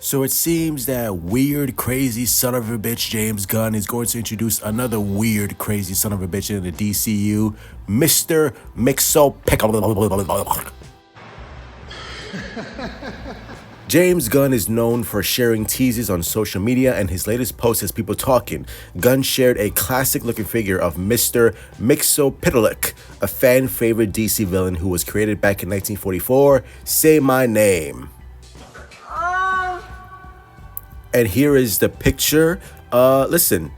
So it seems that weird, crazy son of a bitch James Gunn is going to introduce another weird, crazy son of a bitch in the DCU, Mr. Mixopickle. James Gunn is known for sharing teases on social media, and his latest post has people talking. Gunn shared a classic-looking figure of Mr. Mixopickle, a fan-favorite DC villain who was created back in 1944. Say my name. And here is the picture. Listen,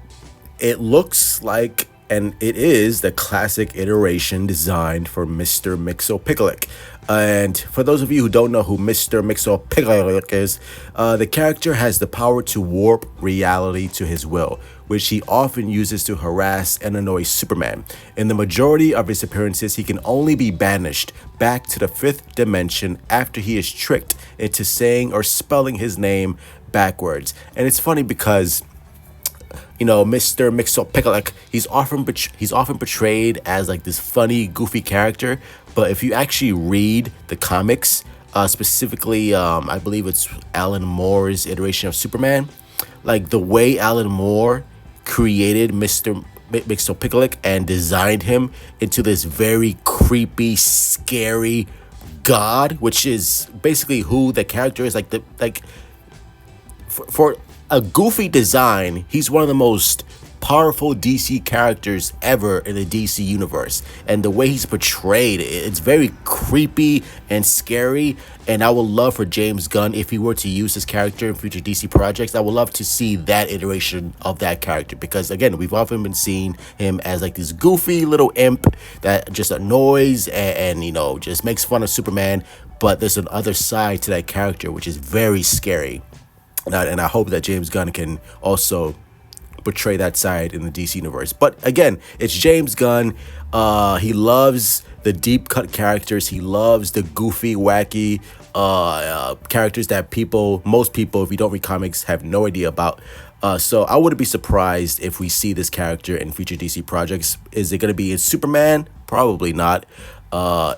it looks like, and it is, the classic iteration designed for Mr. Mixopickle. And for those of you who don't know who Mr. Mixopickle is, the character has the power to warp reality to his will, which he often uses to harass and annoy Superman. In the majority of his appearances, he can only be banished back to the fifth dimension after he is tricked into saying or spelling his name backwards. And it's funny because, you know, Mr. Mixopickle, he's often portrayed as like this funny, goofy character. But if you actually read the comics, specifically, I believe it's Alan Moore's iteration of Superman, like the way Alan Moore created Mr. Mixopickle and designed him into this very creepy, scary god, which is basically who the character is. For a goofy design, he's one of the most powerful DC characters ever in the DC universe. And the way he's portrayed, it's very creepy and scary. And I would love for James Gunn, if he were to use his character in future DC projects, I would love to see that iteration of that character. Because again, we've often been seeing him as like this goofy little imp that just annoys and you know, just makes fun of Superman. But there's an other side to that character, which is very scary. And I hope that James Gunn can also portray that side in the DC universe. But again, it's James Gunn. He loves the deep cut characters. He loves the goofy, wacky characters that most people, if you don't read comics, have no idea about. So I wouldn't be surprised if we see this character in future DC projects. Is it going to be in Superman? Probably not.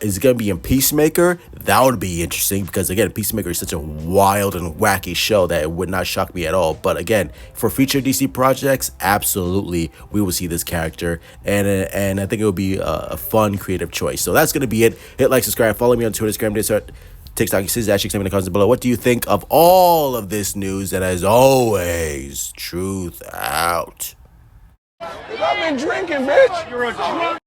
Is it going to be in Peacemaker? That would be interesting because, again, Peacemaker is such a wild and wacky show that it would not shock me at all. But again, for future DC projects, absolutely, we will see this character. And I think it will be a fun, creative choice. So that's going to be it. Hit like, subscribe, follow me on Twitter, Instagram, Discord, TikTok, Teases, actually, in the comments below. What do you think of all of this news? And as always, truth out. I've been drinking, bitch. You're a drunk.